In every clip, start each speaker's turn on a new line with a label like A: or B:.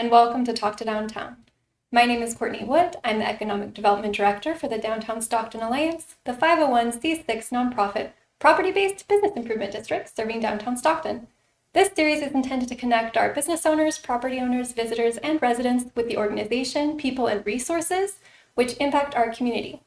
A: and welcome to Talk to Downtown. My name is Courtney Wood. I'm the Economic Development Director for the Downtown Stockton Alliance, the 501c6 nonprofit property-based business improvement district serving downtown Stockton. This series is intended to connect our business owners, property owners, visitors, and residents with the organization, people, and resources which impact our community.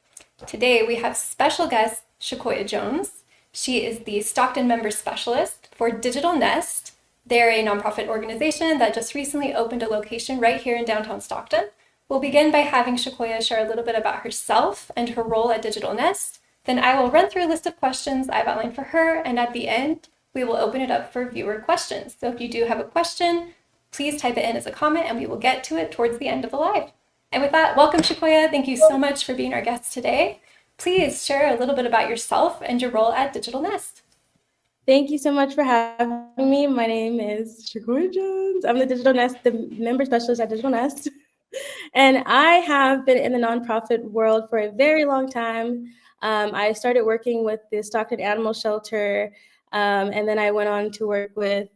A: Today, we have special guest Shaquoya Jones. She is the Stockton Member Specialist for Digital NEST. They're a nonprofit organization that just recently opened a location right here in downtown Stockton. We'll begin by having Shaquoya share a little bit about herself and her role at Digital NEST. Then I will run through a list of questions I've outlined for her, and at the end, we will open it up for viewer questions. So if you do have a question, please type it in as a comment and we will get to it towards the end of the live. And with that, welcome Shaquoya. Thank you so much for being our guest today. Please share a little bit about yourself and your role at Digital NEST.
B: Thank you so much for having me. My name is Shaquoya Jones. I'm the Digital NEST, the member specialist at Digital NEST. And I have been in the nonprofit world for a very long time. I started working with the Stockton Animal Shelter, and then I went on to work with,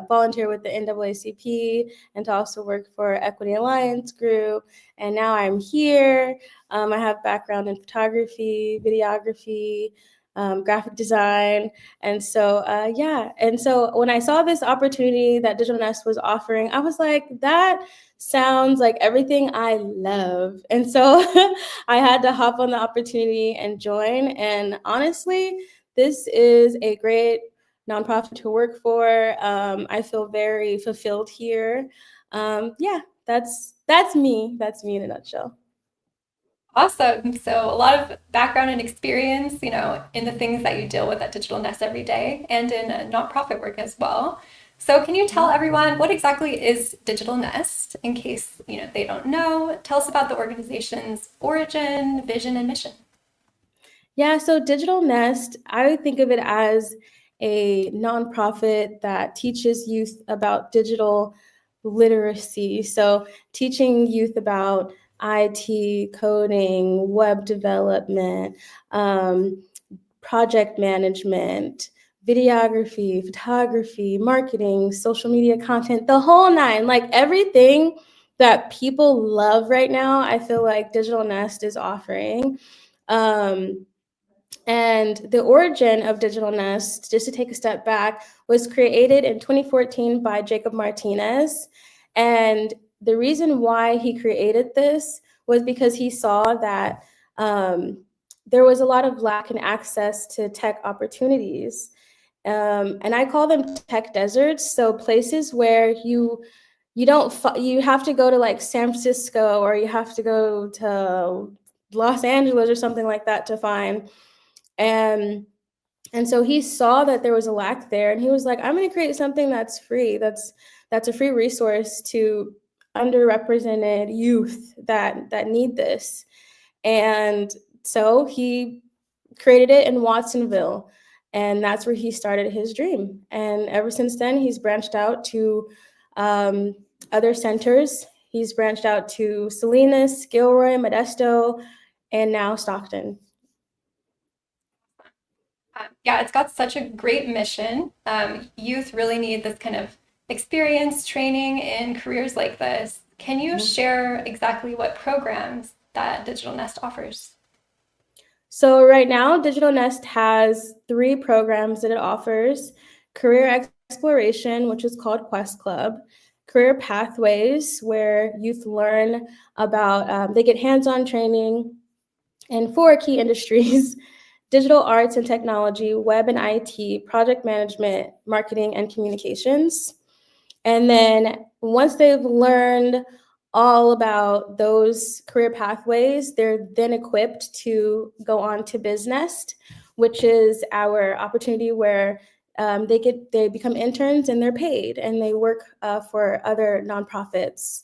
B: volunteer with the NAACP, and to also work for Equity Alliance Group. And now I'm here. I have background in photography, videography, graphic design. And so, And so when I saw this opportunity that Digital Nest was offering, I was like, that sounds like everything I love. And so I had to hop on the opportunity and join. And honestly, this is a great nonprofit to work for. I feel very fulfilled here. That's me. That's me in a nutshell.
A: Awesome. So a lot of background and experience, in the things that you deal with at Digital Nest every day and in nonprofit work as well. So can you tell everyone what exactly is Digital Nest in case, they don't know? Tell us about the organization's origin, vision, and mission.
B: Yeah, so Digital Nest, I would think of it as a nonprofit that teaches youth about digital literacy. So teaching youth about IT, coding, web development, project management, videography, photography, marketing, social media content, the whole nine, like everything that people love right now, I feel like Digital Nest is offering. And the origin of Digital Nest, just to take a step back, was created in 2014 by Jacob Martinez. And the reason why he created this was because he saw that there was a lot of lack in access to tech opportunities. And I call them tech deserts, so places where you have to go to like San Francisco, or you have to go to Los Angeles or something like that to find. And so he saw that there was a lack there, and he was like, I'm going to create something that's free, that's a free resource to underrepresented youth that need this. And so he created it in Watsonville, and that's where he started his dream. And ever since then, he's branched out to other centers. He's branched out to Salinas, Gilroy, Modesto, and now Stockton.
A: Yeah, it's got such a great mission. Youth really need this kind of experience, training in careers like this. Can you share exactly what programs that Digital Nest offers?
B: So right now, Digital Nest has 3 programs that it offers: Career Exploration, which is called Quest Club; Career Pathways, where youth learn about, they get hands-on training in 4 key industries: digital arts and technology, web and IT, project management, marketing, and communications. And then once they've learned all about those career pathways, they're then equipped to go on to bizzNEST, which is our opportunity where they become interns and they're paid, and they work for other nonprofits,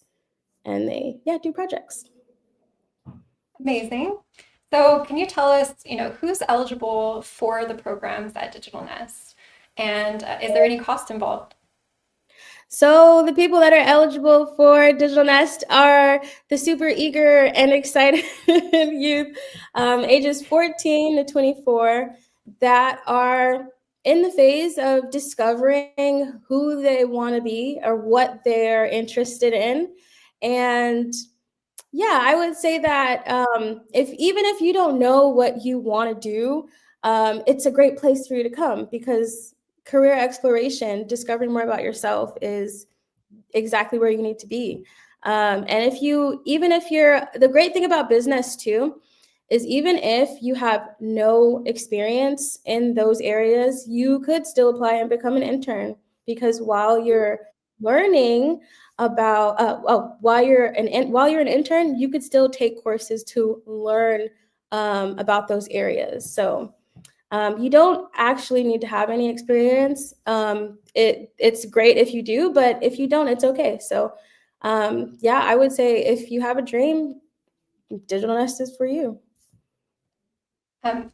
B: and they do projects.
A: Amazing. So can you tell us, who's eligible for the programs at Digital Nest? And is there any cost involved?
B: So the people that are eligible for Digital Nest are the super eager and excited youth, ages 14 to 24, that are in the phase of discovering who they want to be or what they're interested in. And yeah, I would say that even if you don't know what you want to do, it's a great place for you to come, because career exploration, discovering more about yourself, is exactly where you need to be. And even if you're, the great thing about business too, is even if you have no experience in those areas, you could still apply and become an intern, because while you're learning about, while you're an intern, you could still take courses to learn about those areas. So you don't actually need to have any experience. It's great if you do, but if you don't, it's okay. So yeah, I would say if you have a dream, Digital Nest is for you.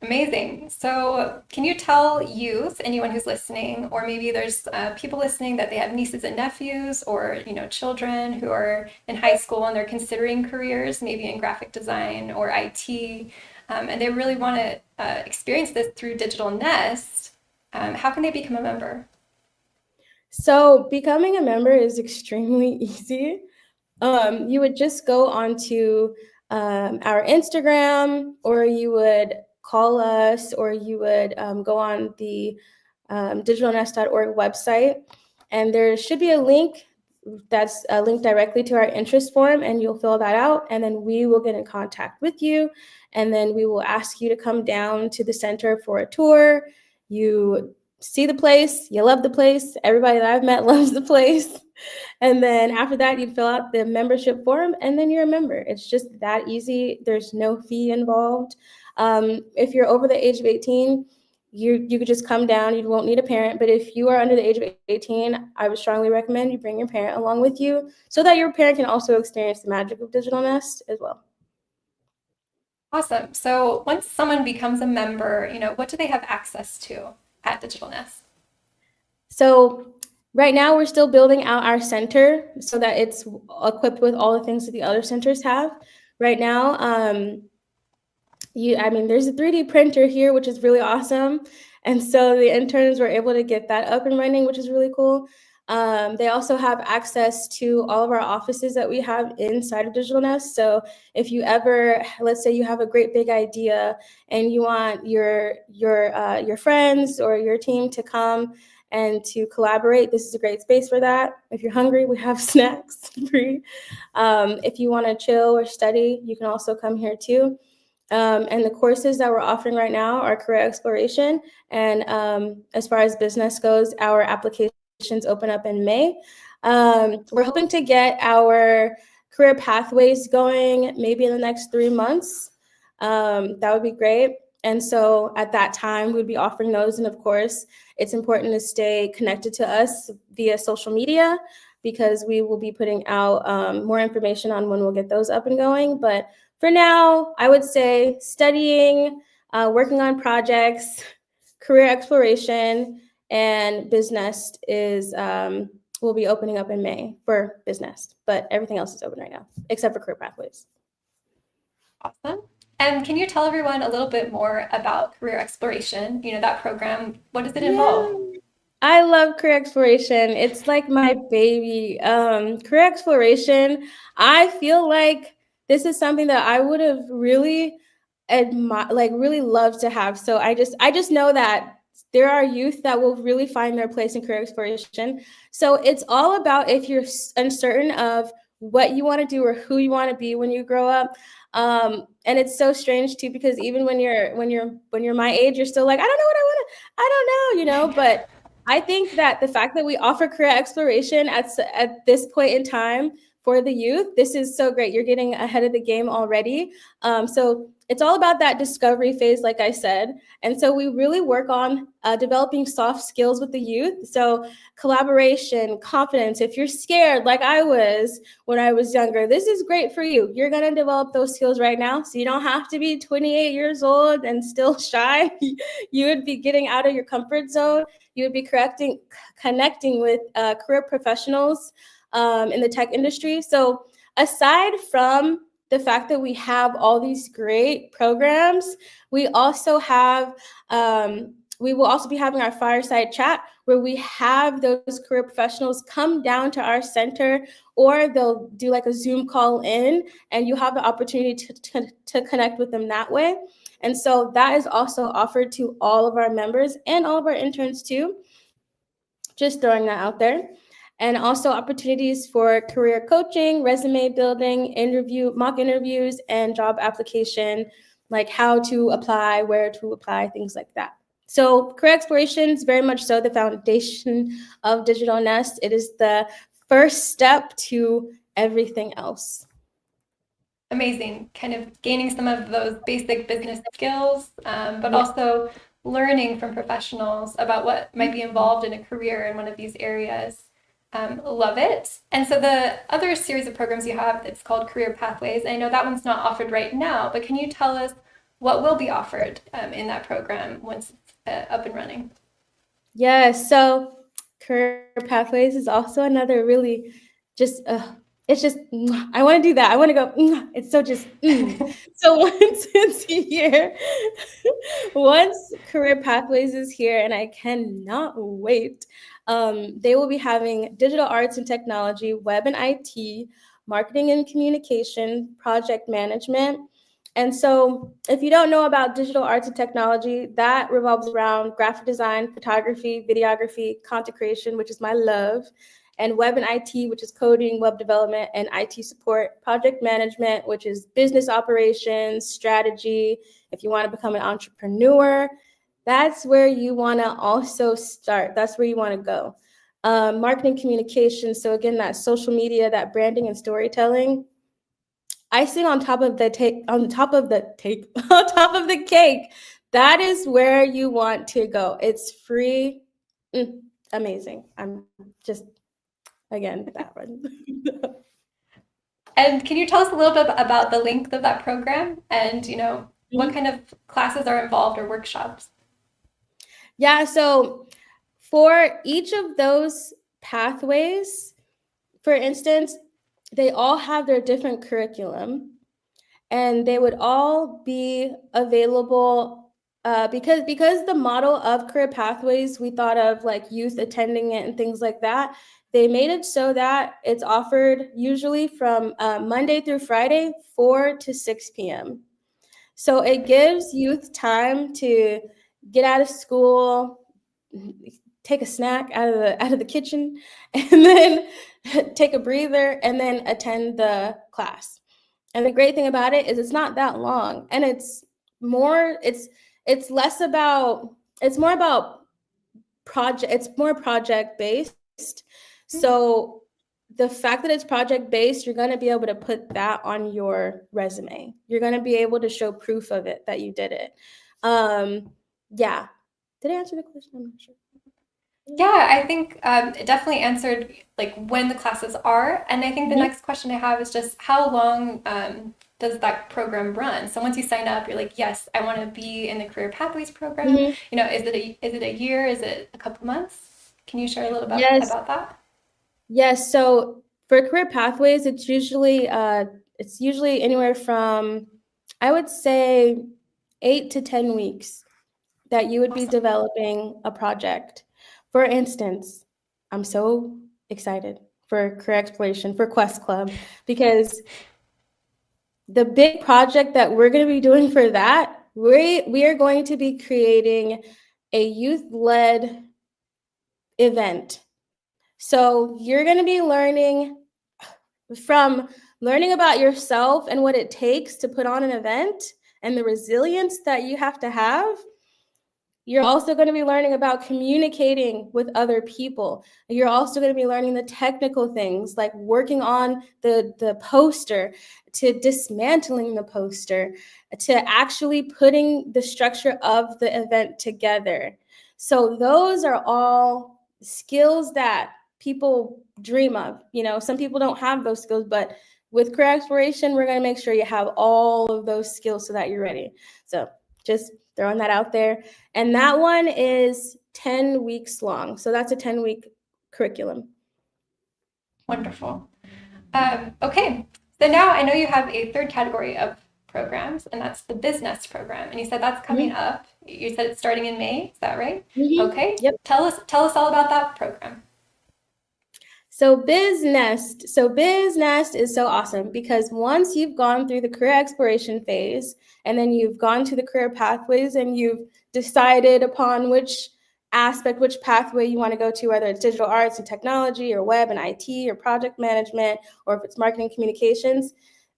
A: Amazing. So, can you tell youth, anyone who's listening, or maybe there's people listening that they have nieces and nephews, or children who are in high school and they're considering careers, maybe in graphic design or IT, and they really want to experience this through Digital Nest. How can they become a member?
B: So becoming a member is extremely easy. You would just go onto our Instagram, or you would call us, or you would go on the digitalnest.org website, and there should be a link that's a link directly to our interest form, and you'll fill that out, and then we will get in contact with you, and then we will ask you to come down to the center for a tour. You see the place, you love the place, everybody that I've met loves the place. And then after that, you'd fill out the membership form, and then you're a member. It's just that easy. There's no fee involved. If you're over the age of 18, you could just come down. You won't need a parent. But if you are under the age of 18, I would strongly recommend you bring your parent along with you, so that your parent can also experience the magic of Digital Nest as well.
A: Awesome. So, once someone becomes a member, what do they have access to at Digital Nest?
B: So right now we're still building out our center so that it's equipped with all the things that the other centers have. Right now, there's a 3D printer here, which is really awesome. And so the interns were able to get that up and running, which is really cool. They also have access to all of our offices that we have inside of Digital Nest. So if you ever, let's say you have a great big idea and you want your friends or your team to come and to collaborate, this is a great space for that. If you're hungry, we have snacks free. If you want to chill or study, you can also come here too. And the courses that we're offering right now are career exploration. And as far as business goes, our applications open up in May. We're hoping to get our career pathways going maybe in the next 3 months. That would be great. And so at that time, we'd be offering those. And of course, it's important to stay connected to us via social media, because we will be putting out more information on when we'll get those up and going. But for now, I would say studying, working on projects, career exploration, and bizzNEST will be opening up in May for bizzNEST, but everything else is open right now, except for career pathways.
A: Awesome. And can you tell everyone a little bit more about career exploration? That program, what does it involve?
B: Yeah. I love career exploration. It's like my baby. Career exploration, I feel like this is something that I would have really really loved to have. So I just know that there are youth that will really find their place in career exploration. So it's all about, if you're uncertain of what you want to do or who you want to be when you grow up. And it's so strange too, because even when you're my age, you're still like, I don't know what I want to, I don't know, but I think that the fact that we offer career exploration at this point in time for the youth, this is so great. You're getting ahead of the game already. So it's all about that discovery phase, like I said. And so we really work on developing soft skills with the youth. So collaboration, confidence. If you're scared, like I was when I was younger, this is great for you. You're going to develop those skills right now. So you don't have to be 28 years old and still shy. You would be getting out of your comfort zone. You would be connecting with career professionals in the tech industry. So aside from the fact that we have all these great programs, we also have we will also be having our fireside chat where we have those career professionals come down to our center, or they'll do like a Zoom call in, and you have the opportunity to connect with them that way. And so that is also offered to all of our members and all of our interns too. Just throwing that out there. And also opportunities for career coaching, resume building, mock interviews, and job application, like how to apply, where to apply, things like that. So career exploration is very much so the foundation of Digital Nest. It is the first step to everything else.
A: Amazing. Kind of gaining some of those basic business skills, but also learning from professionals about what might be involved in a career in one of these areas. Love it. And so the other series of programs you have, it's called Career Pathways. I know that one's not offered right now, but can you tell us what will be offered in that program once it's up and running?
B: Yes. So Career Pathways is also another really just, it's just, I want to do that. I want to go, it's so just, So once it's here, once Career Pathways is here, and I cannot wait, they will be having digital arts and technology, web and IT, marketing and communication, project management. And so if you don't know about digital arts and technology, that revolves around graphic design, photography, videography, content creation, which is my love, and web and IT, which is coding, web development, and IT support, project management, which is business operations, strategy. If you want to become an entrepreneur, that's where you want to also start. That's where you want to go. Marketing communication. So again, that social media, that branding and storytelling. Icing on top of the on top of the cake. That is where you want to go. It's free. Amazing. I'm just, again, that one.
A: And can you tell us a little bit about the length of that program and, what kind of classes are involved or workshops?
B: Yeah, so for each of those pathways, for instance, they all have their different curriculum, and they would all be available because the model of career pathways, we thought of like youth attending it and things like that. They made it so that it's offered usually from Monday through Friday, 4 to 6 p.m. So it gives youth time to get out of school, take a snack out of the kitchen, and then take a breather, and then attend the class. And the great thing about it is it's not that long, and it's more project based. So the fact that it's project based, you're going to be able to put that on your resume. You're going to be able to show proof of it, that you did it. Yeah. Did I answer the question? I'm not sure.
A: Yeah, I think it definitely answered like when the classes are. And I think the next question I have is just how long does that program run? So once you sign up, you're like, yes, I want to be in the Career Pathways program. Is it a year? Is it a couple months? Can you share a little bit about that?
B: Yes. So for Career Pathways, it's usually anywhere from, I would say, 8 to 10 weeks that you would be developing a project. For instance, I'm so excited for career exploration for Quest Club, because the big project that we're going to be doing for that, we are going to be creating a youth-led event. So you're going to be learning about yourself and what it takes to put on an event and the resilience that you have to have. You're also going to be learning about communicating with other people. You're also going to be learning the technical things like working on the poster, to dismantling the poster, to actually putting the structure of the event together. So those are all skills that people dream of. Some people don't have those skills, but with career exploration, we're going to make sure you have all of those skills so that you're ready. So just throwing that out there. And that one is 10 weeks long. So that's a 10-week curriculum.
A: Wonderful. Okay. So now I know you have a third category of programs, and that's the bizzNEST program. And you said that's coming up You said it's starting in May, is that right?
B: Mhm.
A: Okay.
B: Yep.
A: Tell us all about that program.
B: So bizzNEST. So bizzNEST is so awesome because once you've gone through the career exploration phase and then you've gone to the career pathways and you've decided upon which aspect, which pathway you want to go to, whether it's digital arts and technology or web and IT or project management, or if it's marketing communications,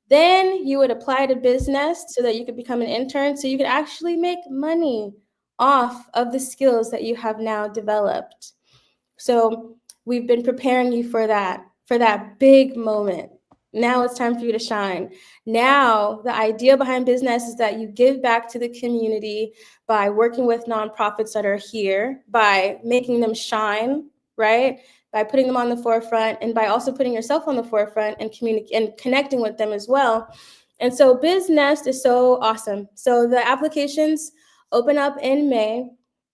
B: then you would apply to bizzNEST so that you could become an intern so you could actually make money off of the skills that you have now developed. So we've been preparing you for that big moment. Now it's time for you to shine. Now, the idea behind bizzNEST is that you give back to the community by working with nonprofits that are here, by making them shine, right? By putting them on the forefront, and by also putting yourself on the forefront and connecting with them as well. And so bizzNEST is so awesome. So the applications open up in May.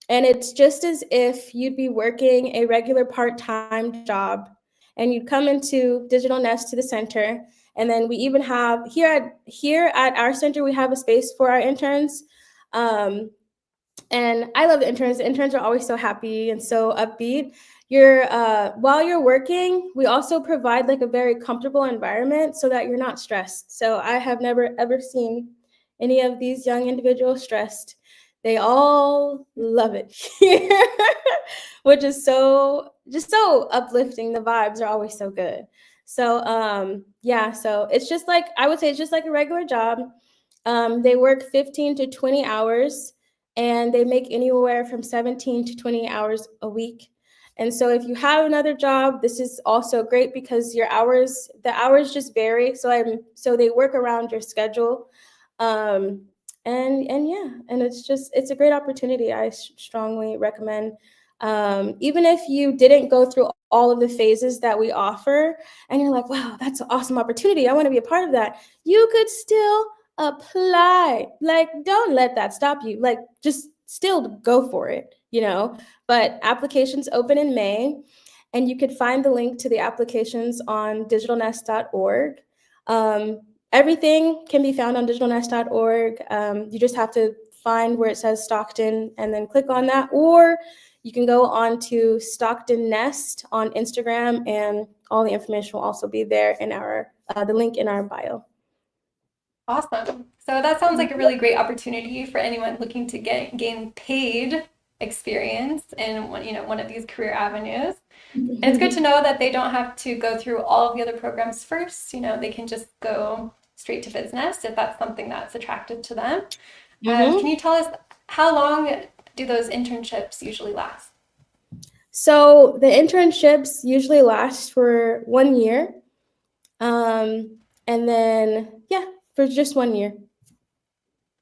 B: And it's just as if you'd be working a regular part-time job and you'd come into Digital Nest to the center. And then we even have here at our center, we have a space for our interns. And I love the interns. The interns are always so happy and so upbeat. While you're working, we also provide like a very comfortable environment so that you're not stressed. So I have never ever seen any of these young individuals stressed. They all love it here, which is so uplifting. The vibes are always so good. So yeah, so it's just like I would say it's just like a regular job. They work 15 to 20 hours and they make anywhere from 17 to 20 hours a week. And so if you have another job, this is also great because the hours just vary. So they work around your schedule. Um, and yeah, and it's a great opportunity. I strongly recommend. Even if you didn't go through all of the phases that we offer, and you're like, wow, that's an awesome opportunity. I want to be a part of that. You could still apply. Like, don't let that stop you. Like, just still go for it, But applications open in May, and you could find the link to the applications on digitalnest.org. Everything can be found on digitalnest.org. You just have to find where it says Stockton and then click on that, or you can go on to Stockton Nest on Instagram, and all the information will also be there in the link in our bio.
A: Awesome. So that sounds like a really great opportunity for anyone looking to gain paid experience in one of these career avenues. And it's good to know that they don't have to go through all of the other programs first. They can just go straight to bizzNEST if that's something that's attractive to them. Can you tell us how long do those internships usually last?
B: So the internships usually last for 1 year. And then, yeah, for just 1 year.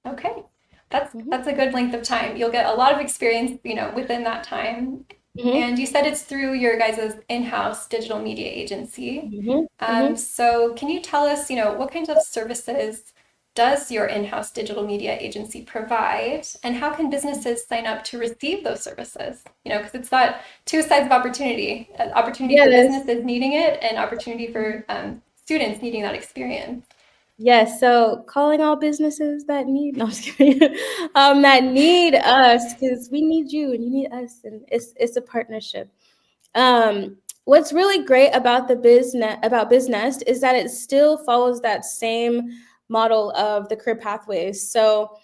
A: Okay. That's a good length of time. You'll get a lot of experience, within that time. And you said it's through your guys' in-house digital media agency. So can you tell us, what kinds of services does your in-house digital media agency provide, and how can businesses sign up to receive those services? Because it's got two sides of opportunity: opportunity for businesses needing it, and opportunity for students needing that experience.
B: Yes, so calling all businesses that need, no, I'm just kidding, that need us, because we need you and you need us, and it's a partnership. What's really great about bizzNEST is that it still follows that same model of the career pathways. So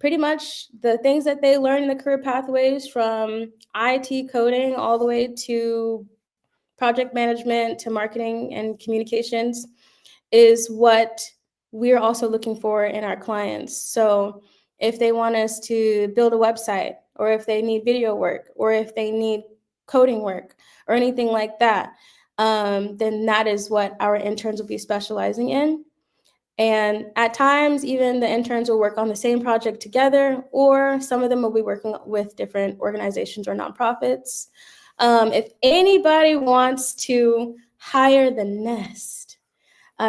B: pretty much the things that they learn in the career pathways, from IT coding all the way to project management to marketing and communications, is what we're also looking for in our clients. So if they want us to build a website, or if they need video work, or if they need coding work or anything like that, then that is what our interns will be specializing in. And at times, even the interns will work on the same project together, or some of them will be working with different organizations or nonprofits. If anybody wants to hire the Nest,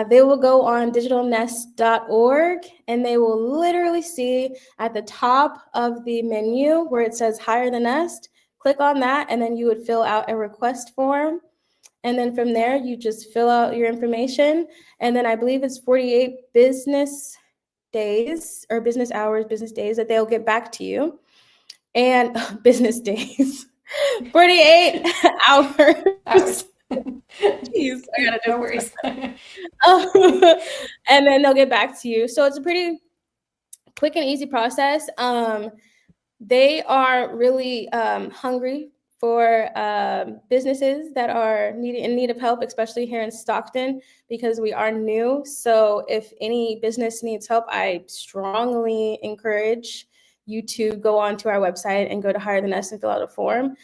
B: they will go on digitalnest.org, and they will literally see at the top of the menu where it says Hire the Nest. Click on that, and then you would fill out a request form. And then from there, you just fill out your information. And then I believe it's 48 business days or business hours, business days that they'll get back to you. And business days, 48 hours.
A: Hours.
B: Jeez, I gotta
A: No
B: just
A: worries.
B: and then they'll get back to you. So it's a pretty quick and easy process. They are really hungry for businesses that are in need of help, especially here in Stockton, because we are new. So if any business needs help, I strongly encourage you to go onto our website and go to Hire the Nest and fill out a form,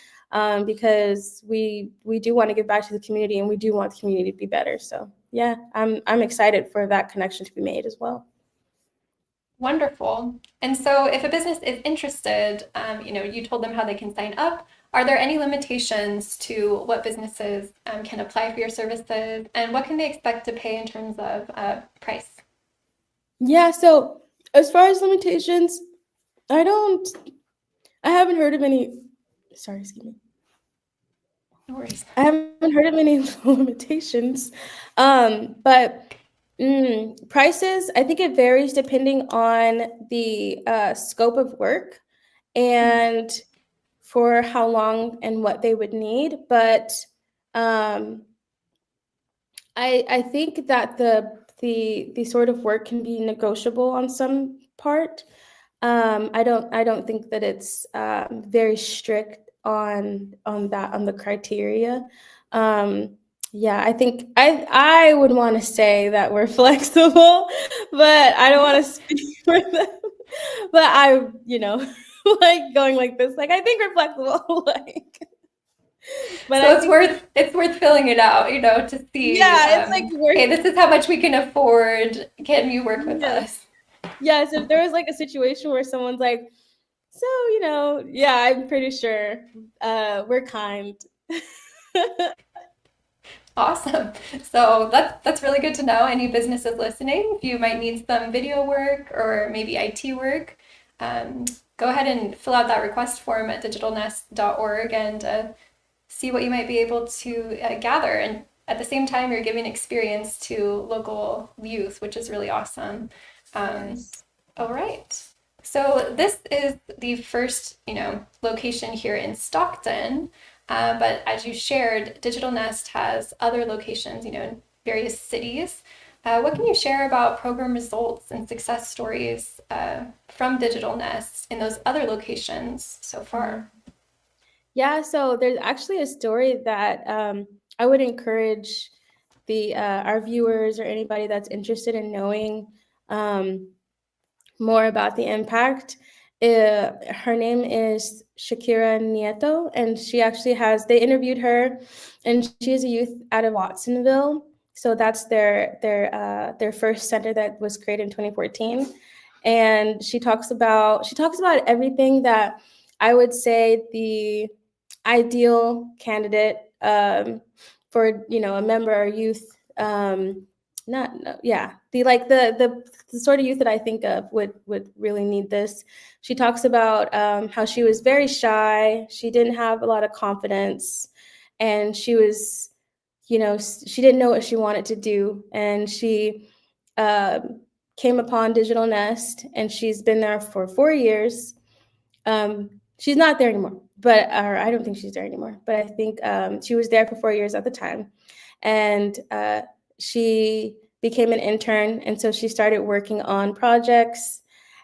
B: because we do want to give back to the community, and we do want the community to be better. So yeah, I'm excited for that connection to be made as well.
A: Wonderful. And so if a business is interested, you told them how they can sign up. Are there any limitations to what businesses can apply for your services, and what can they expect to pay in terms of price?
B: Yeah, so as far as limitations, I haven't heard of any, sorry, excuse me.
A: No worries.
B: I haven't heard of any limitations, but prices, I think it varies depending on the scope of work and for how long and what they would need. But I think that the sort of work can be negotiable on some part. I don't think that it's very strict on the criteria. Yeah, I think I would want to say that we're flexible, but I don't want to speak for them. But like going like this, like I think we're flexible, like. But
A: So
B: I think
A: it's worth filling it out, to see,
B: yeah, it's like
A: hey,
B: worth.
A: this is how much we can afford. Can you work with
B: Yes.
A: us?
B: Yes, if there was like a situation where someone's like, so, yeah, I'm pretty sure we're kind.
A: Awesome. So that's really good to know. Any businesses listening, if you might need some video work or maybe IT work, go ahead and fill out that request form at digitalnest.org and see what you might be able to gather. And at the same time, you're giving experience to local youth, which is really awesome.
B: Yes.
A: All right. So this is the first, location here in Stockton. But as you shared, Digital Nest has other locations, in various cities. What can you share about program results and success stories from Digital Nest in those other locations so far?
B: Yeah, so there's actually a story that I would encourage our viewers or anybody that's interested in knowing more about the impact. Her name is Shakira Nieto, and she actually they interviewed her, and she is a youth out of Watsonville. So that's their first center that was created in 2014. And she talks about everything that I would say the ideal candidate for a member or youth not no, yeah the sort of youth that I think of would really need this. She talks about how she was very shy, she didn't have a lot of confidence, and she was she didn't know what she wanted to do, and she came upon Digital Nest, and she's been there for 4 years. She's not there anymore, but or I don't think she's there anymore, but I think she was there for 4 years at the time. And she became an intern, and so she started working on projects,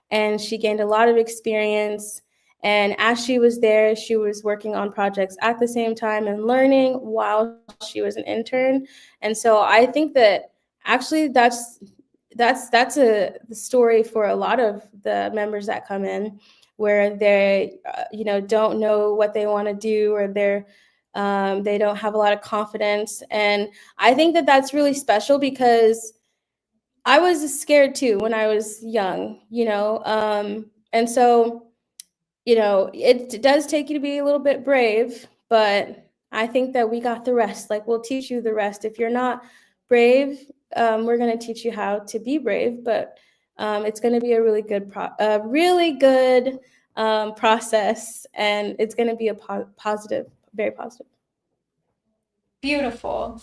B: and she gained a lot of experience. And as she was there, she was working on projects at the same time and learning while she was an intern. And so I think that actually that's the story for a lot of the members that come in, where they don't know what they want to do, or they don't have a lot of confidence. And I think that that's really special, because I was scared too when I was young, and so it does take you to be a little bit brave, but I think that we got the rest. Like, we'll teach you the rest. If you're not brave, we're going to teach you how to be brave, but it's going to be a really good process, and it's going to be a positive, very positive.
A: Beautiful.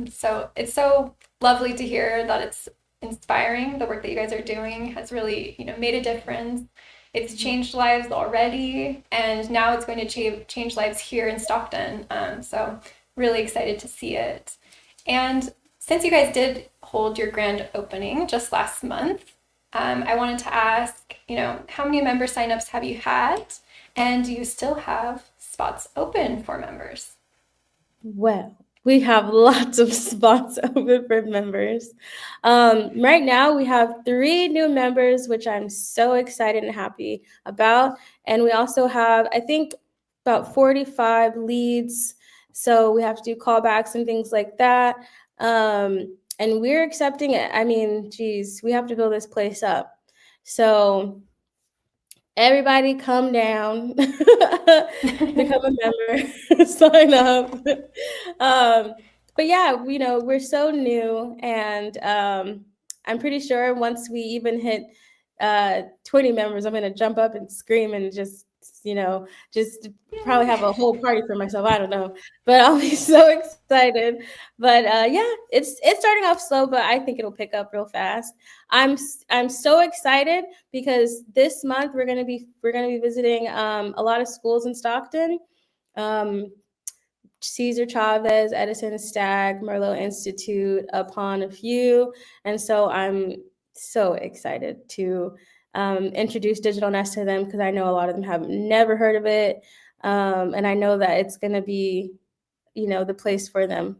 A: So it's so lovely to hear that it's inspiring. The work that you guys are doing has really, made a difference. It's changed lives already, and now it's going to change lives here in Stockton. So really excited to see it. And since you guys did hold your grand opening just last month, I wanted to ask, how many member signups have you had? And do you still have spots open for members?
B: Well, we have lots of spots open for members. Right now, we have 3 new members, which I'm so excited and happy about. And we also have, I think, about 45 leads. So we have to do callbacks and things like that. And we're accepting it. I mean, geez, we have to build this place up. So everybody come down, become a member, sign up. But yeah, we're so new, and I'm pretty sure once we even hit 20 members, I'm gonna jump up and scream and just probably have a whole party for myself. I don't know, but I'll be so excited. But yeah, it's starting off slow, but I think it'll pick up real fast. I'm so excited because this month we're gonna be visiting a lot of schools in Stockton. Cesar Chavez, Edison Stagg, Merlot Institute, upon a few. And so I'm so excited to introduce Digital Nest to them because I know a lot of them have never heard of it. And I know that it's going to be, the place for them.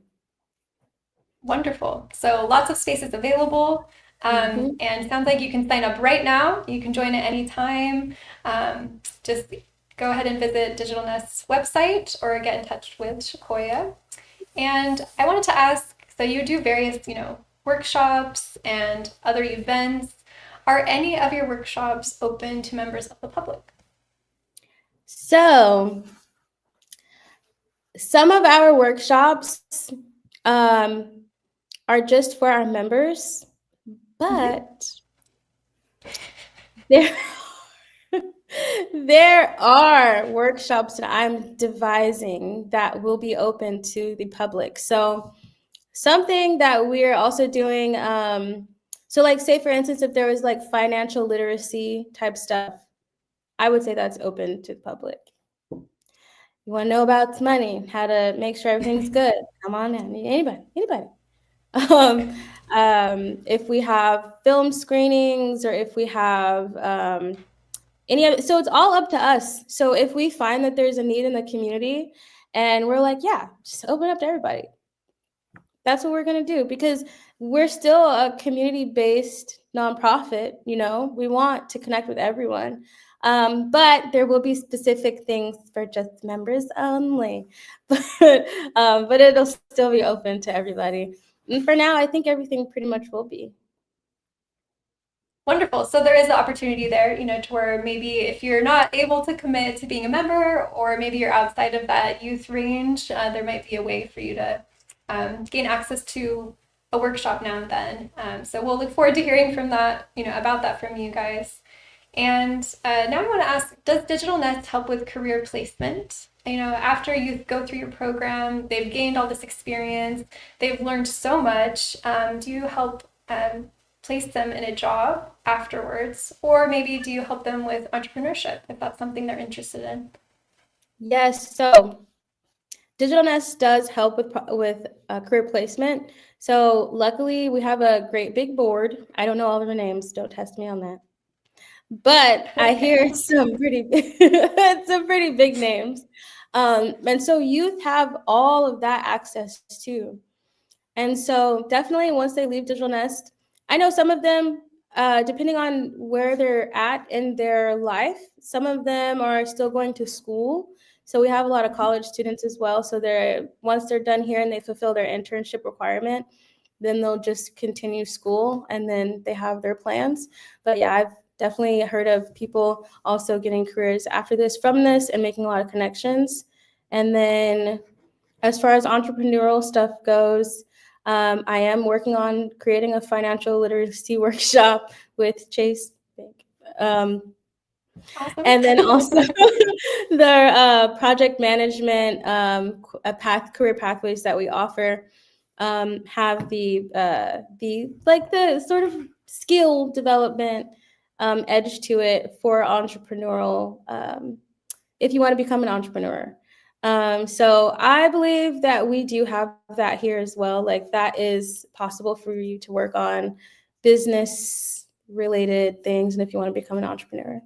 A: Wonderful. So lots of spaces available. And sounds like you can sign up right now. You can join at any time. Just go ahead and visit Digital Nest's website or get in touch with Shaquoya. And I wanted to ask, so you do various, workshops and other events. Are any of your workshops open to members of the public?
B: So some of our workshops are just for our members, but there are workshops that I'm devising that will be open to the public. So something that we're also doing, so like say for instance, if there was like financial literacy type stuff, I would say that's open to the public. You want to know about money, how to make sure everything's good, come on in, anybody. If we have film screenings or if we have any other, so it's all up to us. So if we find that there's a need in the community and we're like, yeah, just open up to everybody. That's what we're going to do because we're still a community-based nonprofit. We want to connect with everyone. But there will be specific things for just members only, but it'll still be open to everybody. And for now, I think everything pretty much will be.
A: Wonderful. So there is the opportunity there, to where maybe if you're not able to commit to being a member, or maybe you're outside of that youth range, there might be a way for you to gain access to a workshop now and then. So we'll look forward to hearing from that, about that from you guys. And now I want to ask, does Digital Nest help with career placement? After you go through your program, they've gained all this experience, they've learned so much. Do you help place them in a job afterwards? Or maybe do you help them with entrepreneurship if that's something they're interested in?
B: Yes, so Digital Nest does help with career placement. So luckily we have a great big board. I don't know all of the names, don't test me on that. But I hear some pretty big names. And so youth have all of that access too. And so definitely once they leave Digital Nest, I know some of them, depending on where they're at in their life, some of them are still going to school. So we have a lot of college students as well. So once they're done here and they fulfill their internship requirement, then they'll just continue school and then they have their plans. But yeah, I've definitely heard of people also getting careers after this from this and making a lot of connections. And then as far as entrepreneurial stuff goes, I am working on creating a financial literacy workshop with Chase Bank.
A: Awesome.
B: And then also the project management career pathways that we offer. have the sort of skill development edge to it for entrepreneurial, if you want to become an entrepreneur. So I believe that we do have that here as well. Like that is possible for you to work on business related things, and if you want to become an entrepreneur.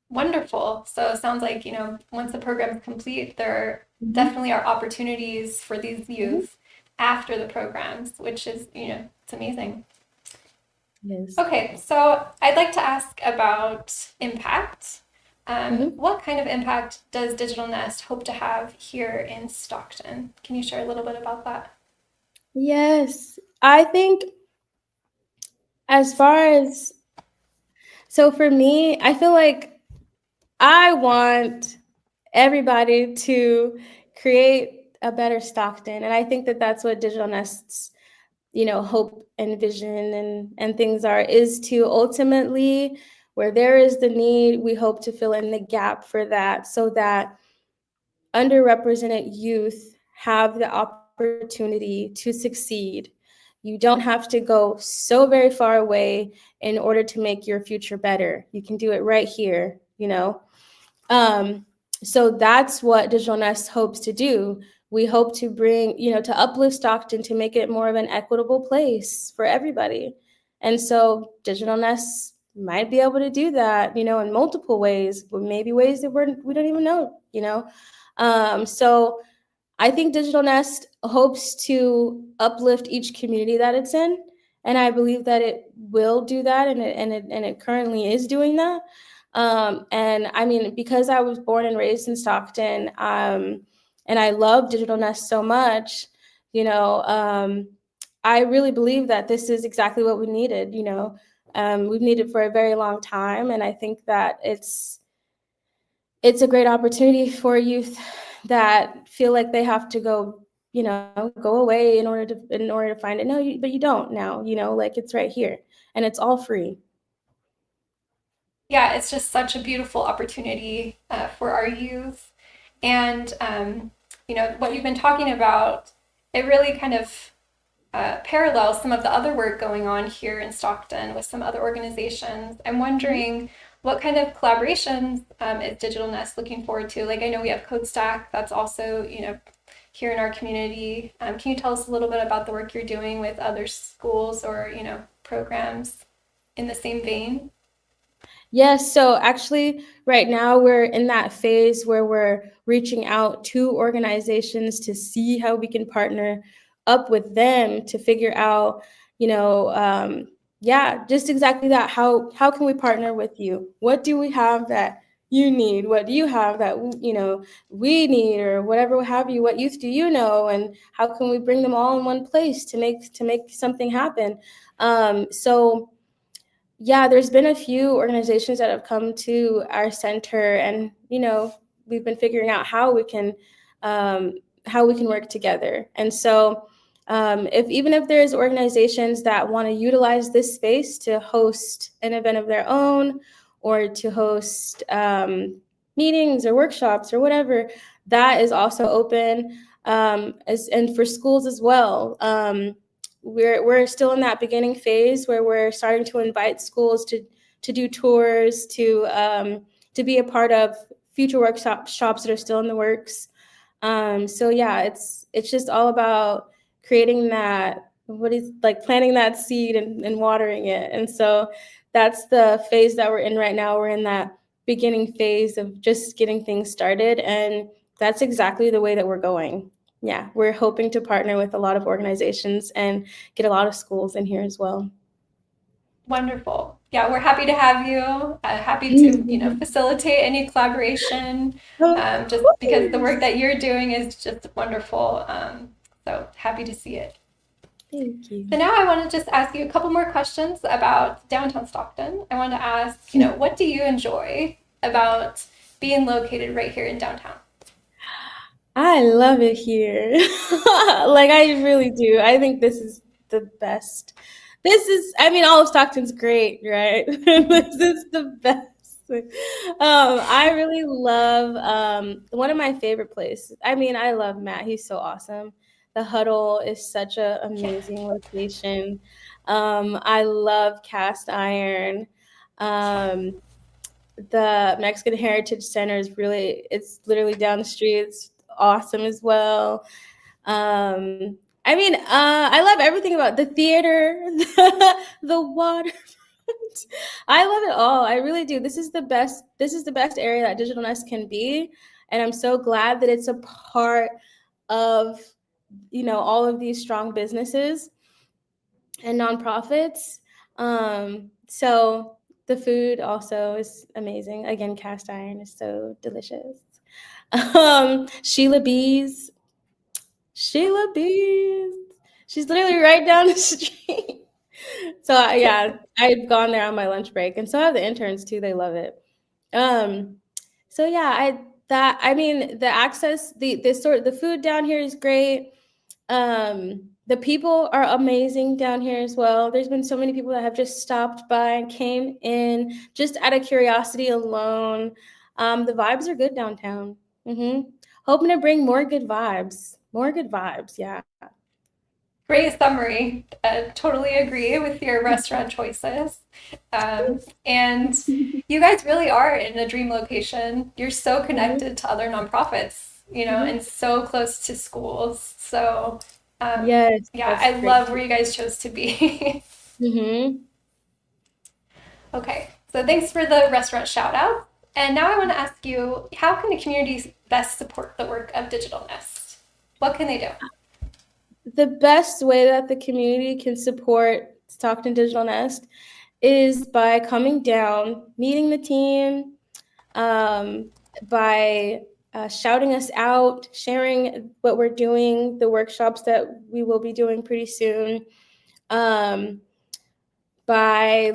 A: Wonderful. So it sounds like, once the program's complete, there
B: Mhm.
A: definitely are opportunities for these
B: Mhm.
A: youth after the programs, which is, it's amazing.
B: Yes.
A: Okay, so I'd like to ask about impact.
B: Mhm.
A: What kind of impact does Digital Nest hope to have here in Stockton? Can you share a little bit about that?
B: Yes. I think as far as, so for me, I feel like I want everybody to create a better Stockton. And I think that that's what Digital Nest's, hope and vision and things are, is to ultimately, where there is the need, we hope to fill in the gap for that so that underrepresented youth have the opportunity to succeed. You don't have to go so very far away in order to make your future better. You can do it right here. Um, so that's what Digital Nest hopes to do. We hope to bring, to uplift Stockton, to make it more of an equitable place for everybody. And so Digital Nest might be able to do that, in multiple ways, but maybe ways that we don't even know. So I think Digital Nest hopes to uplift each community that it's in, and I believe that it will do that, and it currently is doing that. And I mean, because I was born and raised in Stockton, and I love Digital Nest so much, you know, um, I really believe that this is exactly what we needed. We've needed for a very long time, and I think that it's a great opportunity for youth that feel like they have to go away in order to find it. No, but you don't now. Like it's right here, and it's all free.
A: Yeah, it's just such a beautiful opportunity for our youth. And, what you've been talking about, it really kind of parallels some of the other work going on here in Stockton with some other organizations. I'm
B: Mhm.
A: wondering what kind of collaborations is Digital Nest looking forward to? Like I know we have CodeStack, that's also, here in our community. Can you tell us a little bit about the work you're doing with other schools or, programs in the same vein?
B: Yes, so actually, right now we're in that phase where we're reaching out to organizations to see how we can partner up with them to figure out, yeah, just exactly that. How can we partner with you? What do we have that you need? What do you have that we need, or whatever have you? What youth do you know, and how can we bring them all in one place to make something happen? So yeah, there's been a few organizations that have come to our center, and we've been figuring out um, how we can work together. And so, if even if there's organizations that want to utilize this space to host an event of their own, or to host meetings or workshops or whatever, that is also open, and for schools as well. We're still in that beginning phase where we're starting to invite schools to do tours, to be a part of future workshops that are still in the works. So yeah, it's just all about creating that, what is, like, planting that seed and watering it. And so that's the phase that we're in right now. We're in that beginning phase of just getting things started, and that's exactly the way that we're going. Yeah, we're hoping to partner with a lot of organizations and get a lot of schools in here as well.
A: Wonderful. Yeah, we're happy to have you. Happy to, facilitate any collaboration.
B: Of
A: Just because the
B: course.
A: work that you're doing is just wonderful. So happy to see it.
B: Thank
A: So
B: you.
A: now I want to just ask you a couple more questions about downtown Stockton. I want to ask, what do you enjoy about being located right here in downtown?
B: I love it here. Like, I really do. I think this is the best. I mean, all of Stockton's great, right? This is the best. I really love one of my favorite places. I mean, I love Matt. He's so awesome. The Huddle is such an amazing location. I love Cast Iron. The Mexican Heritage Center is it's literally down the street. It's awesome as well. I love everything about the theater, the water. I love it all. I really do. This is the best area that Digital Nest can be. And I'm so glad that it's a part of, all of these strong businesses and nonprofits. So the food also is amazing. Again, Cast Iron is so delicious. Sheila Bees. She's literally right down the street. So I've gone there on my lunch break, and so have the interns too. They love it. So yeah, the access, the food down here is great. The people are amazing down here as well. There's been so many people that have just stopped by and came in just out of curiosity alone. The vibes are good downtown. Hoping to bring more good vibes. Yeah.
A: Great summary. Totally agree with your restaurant choices. And you guys really are in a dream location. You're so connected to other nonprofits, and so close to schools. So,
B: Yes.
A: yeah, I love where you guys chose to be. Okay, so thanks for the restaurant shout out. And now I want to ask you, how can the community best support the work of Digital Nest? What can they do?
B: The best way that the community can support Stockton Digital Nest is by coming down, meeting the team, by shouting us out, sharing what we're doing, the workshops that we will be doing pretty soon, by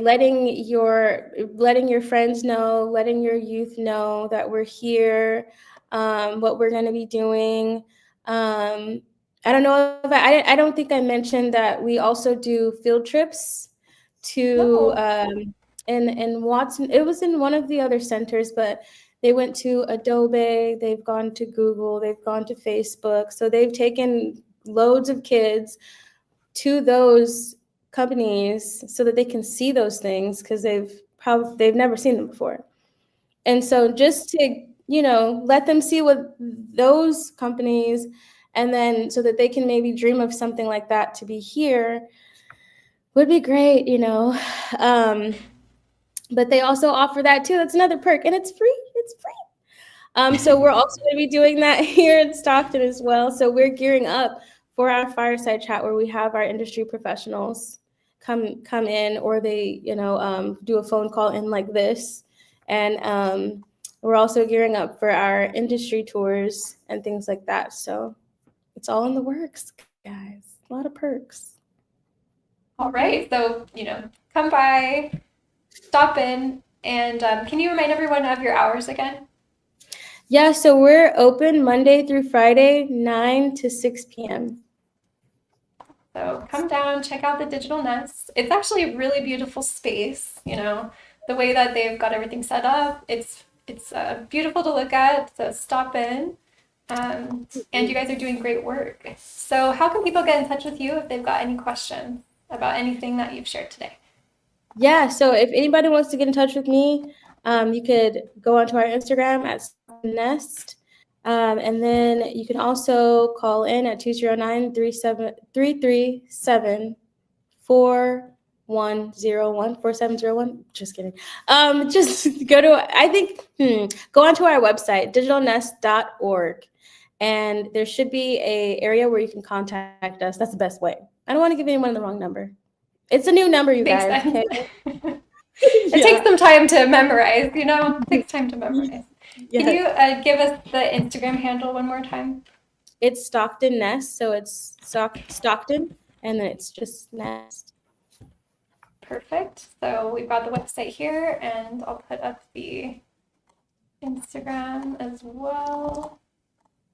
B: letting your friends know, letting your youth know that we're here, what we're going to be doing. I don't know if I don't think I mentioned that we also do field trips to in Watson. It was in one of the other centers, but they went to Adobe, they've gone to Google, they've gone to Facebook. So they've taken loads of kids to those companies so that they can see those things, because they've never seen them before. And so just to, let them see what those companies, and then so that they can maybe dream of something like that to be here would be great, but they also offer that too. That's another perk, and it's free. So we're also going to be doing that here in Stockton as well. So we're gearing up for our fireside chat where we have our industry professionals come in, or they, do a phone call in like this. And we're also gearing up for our industry tours and things like that. So it's all in the works, guys. A lot of perks.
A: All right. So, come by, stop in, and can you remind everyone of your hours again?
B: Yeah, so we're open Monday through Friday, 9 to 6 p.m.
A: So come down, check out the Digital Nest. It's actually a really beautiful space, the way that they've got everything set up. It's beautiful to look at, so stop in. And you guys are doing great work. So how can people get in touch with you if they've got any questions about anything that you've shared today?
B: Yeah, so if anybody wants to get in touch with me, you could go onto our Instagram at bizzNEST. And then you can also call in at 209-337-4701. Just kidding. Just go to, go onto our website, digitalnest.org. And there should be an area where you can contact us. That's the best way. I don't want to give anyone the wrong number. It's a new number, you guys. Okay?
A: It takes some time to memorize, It takes time to memorize. Yes. Can you give us the Instagram handle one more time?
B: It's Stockton Nest, so it's Stockton, and then it's just Nest.
A: Perfect. So we've got the website here, and I'll put up the Instagram as well.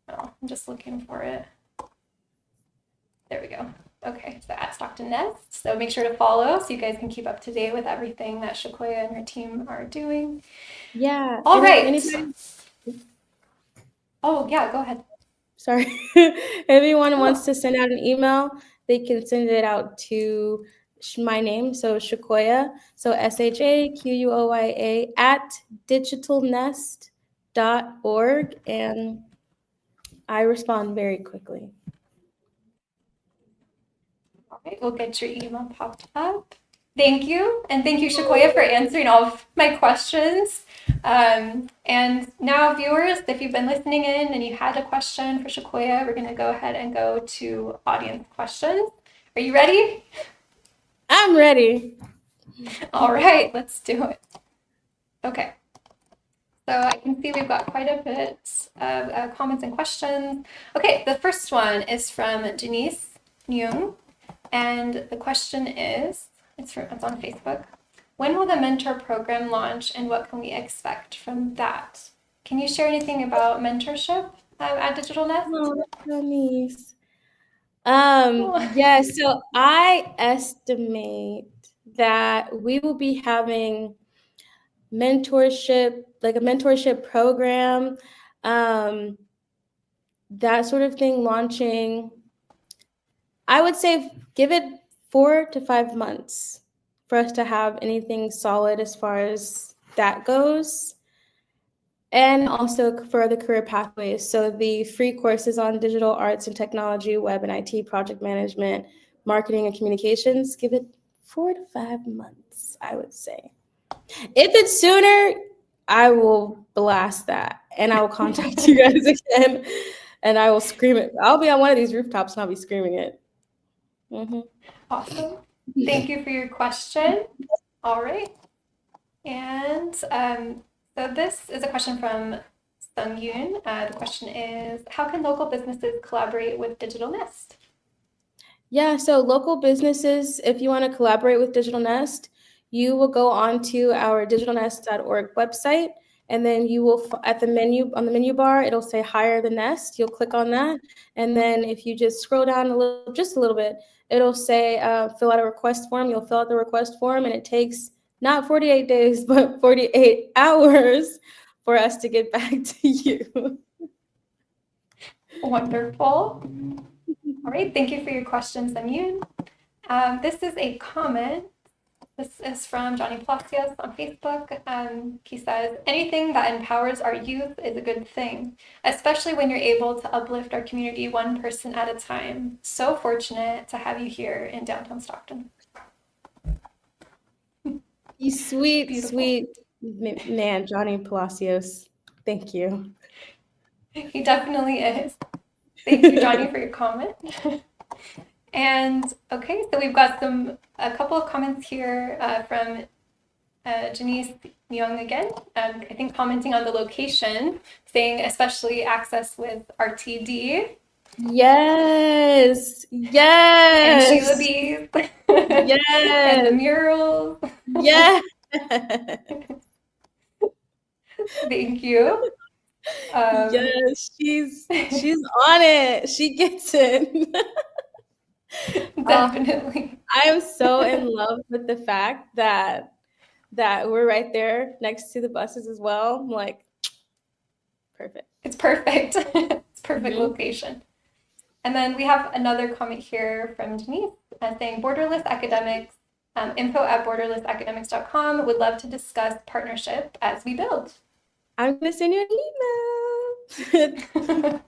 A: Oh, I'm just looking for it. There we go. Okay, so at Stockton Nest. So make sure to follow so you guys can keep up to date with everything that Shaquoya and her team are doing.
B: Yeah.
A: All right. Oh, yeah, go ahead.
B: Sorry. If anyone wants to send out an email, they can send it out to my name, so Shaquoya, so SHAQUOYA at digitalnest.org, and I respond very quickly.
A: All right, we'll get your email popped up. Thank you. And thank you, Shaquoya, for answering all of my questions. And now, viewers, if you've been listening in and you had a question for Shaquoya, we're going to go ahead and go to audience questions. Are you ready?
B: I'm ready.
A: All right, let's do it. Okay. So I can see we've got quite a bit of comments and questions. Okay, the first one is from Janice Nyung. And the question is, it's on Facebook. When will the mentor program launch and what can we expect from that? Can you share anything about mentorship at Digital NEST?
B: Oh, that's so nice. Yeah, so I estimate that we will be having mentorship, like a mentorship program, that sort of thing launching. I would say give it 4 to 5 months for us to have anything solid as far as that goes. And also for the career pathways. So the free courses on digital arts and technology, web and IT, project management, marketing and communications, give it 4 to 5 months, I would say. If it's sooner, I will blast that and I will contact you guys again and I will scream it. I'll be on one of these rooftops and I'll be screaming it. Mm-hmm.
A: Awesome. Thank you for your question. All right. And so this is a question from Sung Yoon. The question is, how can local businesses collaborate with Digital NEST?
B: Yeah, so local businesses, if you want to collaborate with Digital NEST, you will go on to our digitalnest.org website, and then you will, at the menu, on the menu bar, it'll say Hire the Nest. You'll click on that, and then if you just scroll down just a little bit, it'll say fill out a request form. You'll fill out the request form, and it takes not 48 days, but 48 hours for us to get back to you.
A: Wonderful. All right, thank you for your question, Samyun. This is a comment. This is from Johnny Palacios on Facebook. He says, anything that empowers our youth is a good thing, especially when you're able to uplift our community one person at a time. So fortunate to have you here in downtown Stockton.
B: You sweet,
A: Beautiful.
B: sweet man, Johnny Palacios. Thank you.
A: He definitely is. Thank you, Johnny, for your comment. And okay, so we've got a couple of comments here from Janice Young again. I think commenting on the location, saying especially access with RTD.
B: Yes, yes.
A: And Sheila Bees.
B: Yes.
A: And the murals.
B: Yes.
A: Thank you.
B: Yes, she's on it. She gets it.
A: Definitely.
B: I am so in love with the fact that we're right there next to the buses as well. I'm like, perfect.
A: It's perfect. It's perfect location. And then we have another comment here from Denise saying borderless academics, info@borderlessacademics.com would love to discuss partnership as we build.
B: I'm going to send you an email.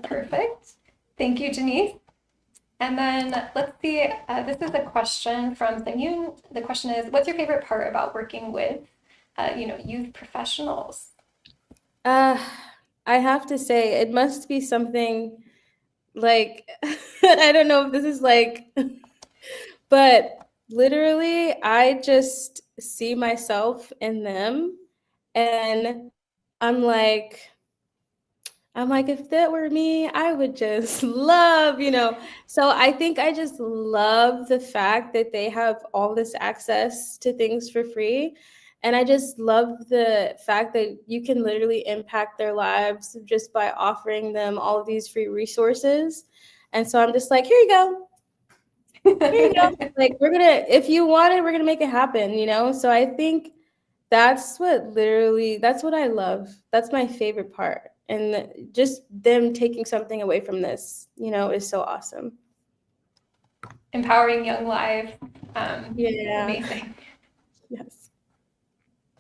A: Perfect. Thank you, Janice. And then let's see, this is a question from Samyun. The question is, what's your favorite part about working with, youth professionals?
B: I have to say, it must be something like, I don't know if this is like, but literally, I just see myself in them and I'm like, if that were me, I would just love, So I think I just love the fact that they have all this access to things for free. And I just love the fact that you can literally impact their lives just by offering them all of these free resources. And so I'm just like, here you go. Here you go. Like, if you want it, we're going to make it happen, So I think that's what I love. That's my favorite part And just them taking something away from this, is so awesome.
A: Empowering young lives.
B: Yeah.
A: Amazing.
B: Yes.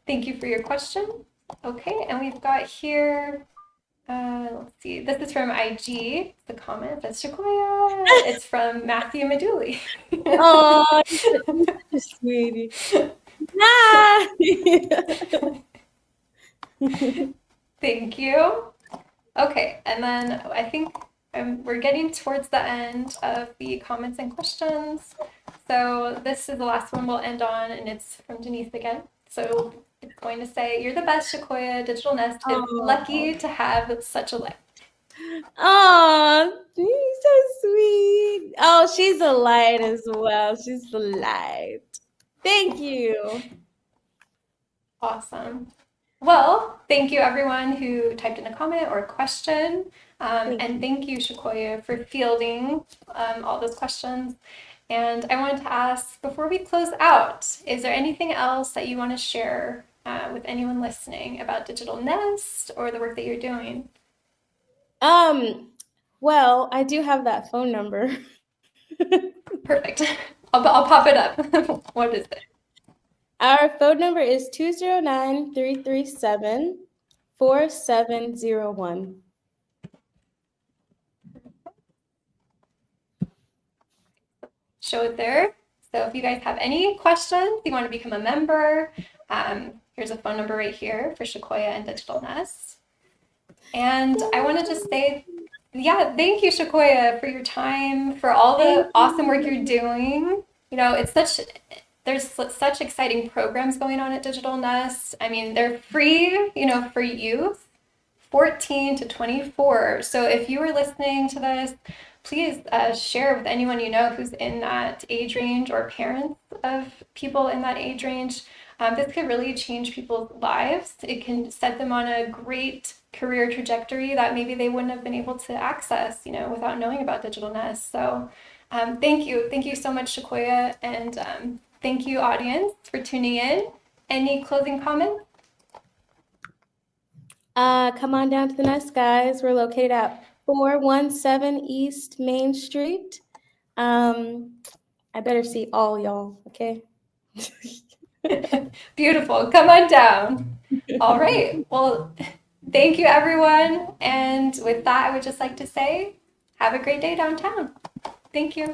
A: Thank you for your question. Okay, and we've got here, let's see, this is from IG, the comment says Shaquoya. It's from Matthew Meduli.
B: Oh, you're such a sweetie. Ah!
A: Thank you. Okay, and then I think we're getting towards the end of the comments and questions. So this is the last one we'll end on, and it's from Denise again. So it's going to say, "You're the best, Shaquoya. Digital Nest is lucky to have such a life."
B: Oh, she's so sweet. Oh, she's a light as well. She's the light. Thank you.
A: Awesome. Well, thank you everyone who typed in a comment or a question. And thank you, Shaquoya, for fielding all those questions. And I wanted to ask, before we close out, is there anything else that you want to share with anyone listening about Digital Nest or the work that you're doing?
B: Well, I do have that phone number.
A: Perfect. I'll pop it up. What is it?
B: Our phone number is 209-337-4701.
A: Show it there. So if you guys have any questions, you want to become a member, here's a phone number right here for Shaquoya and Digital Nest. And I want to just say, yeah, thank you, Shaquoya, for your time, for all the awesome work you're doing. There's such exciting programs going on at Digital Nest. I mean, they're free, for youth, 14 to 24. So if you are listening to this, please share with anyone you know who's in that age range or parents of people in that age range. This could really change people's lives. It can set them on a great career trajectory that maybe they wouldn't have been able to access, without knowing about Digital Nest. So thank you. Thank you so much, Shaquoya. And thank you, audience, for tuning in. Any closing comments?
B: Come on down to the Nest, guys. We're located at 417 East Main Street. I better see all y'all, okay?
A: Beautiful. Come on down. All right. Well, thank you, everyone. And with that, I would just like to say, have a great day downtown. Thank you.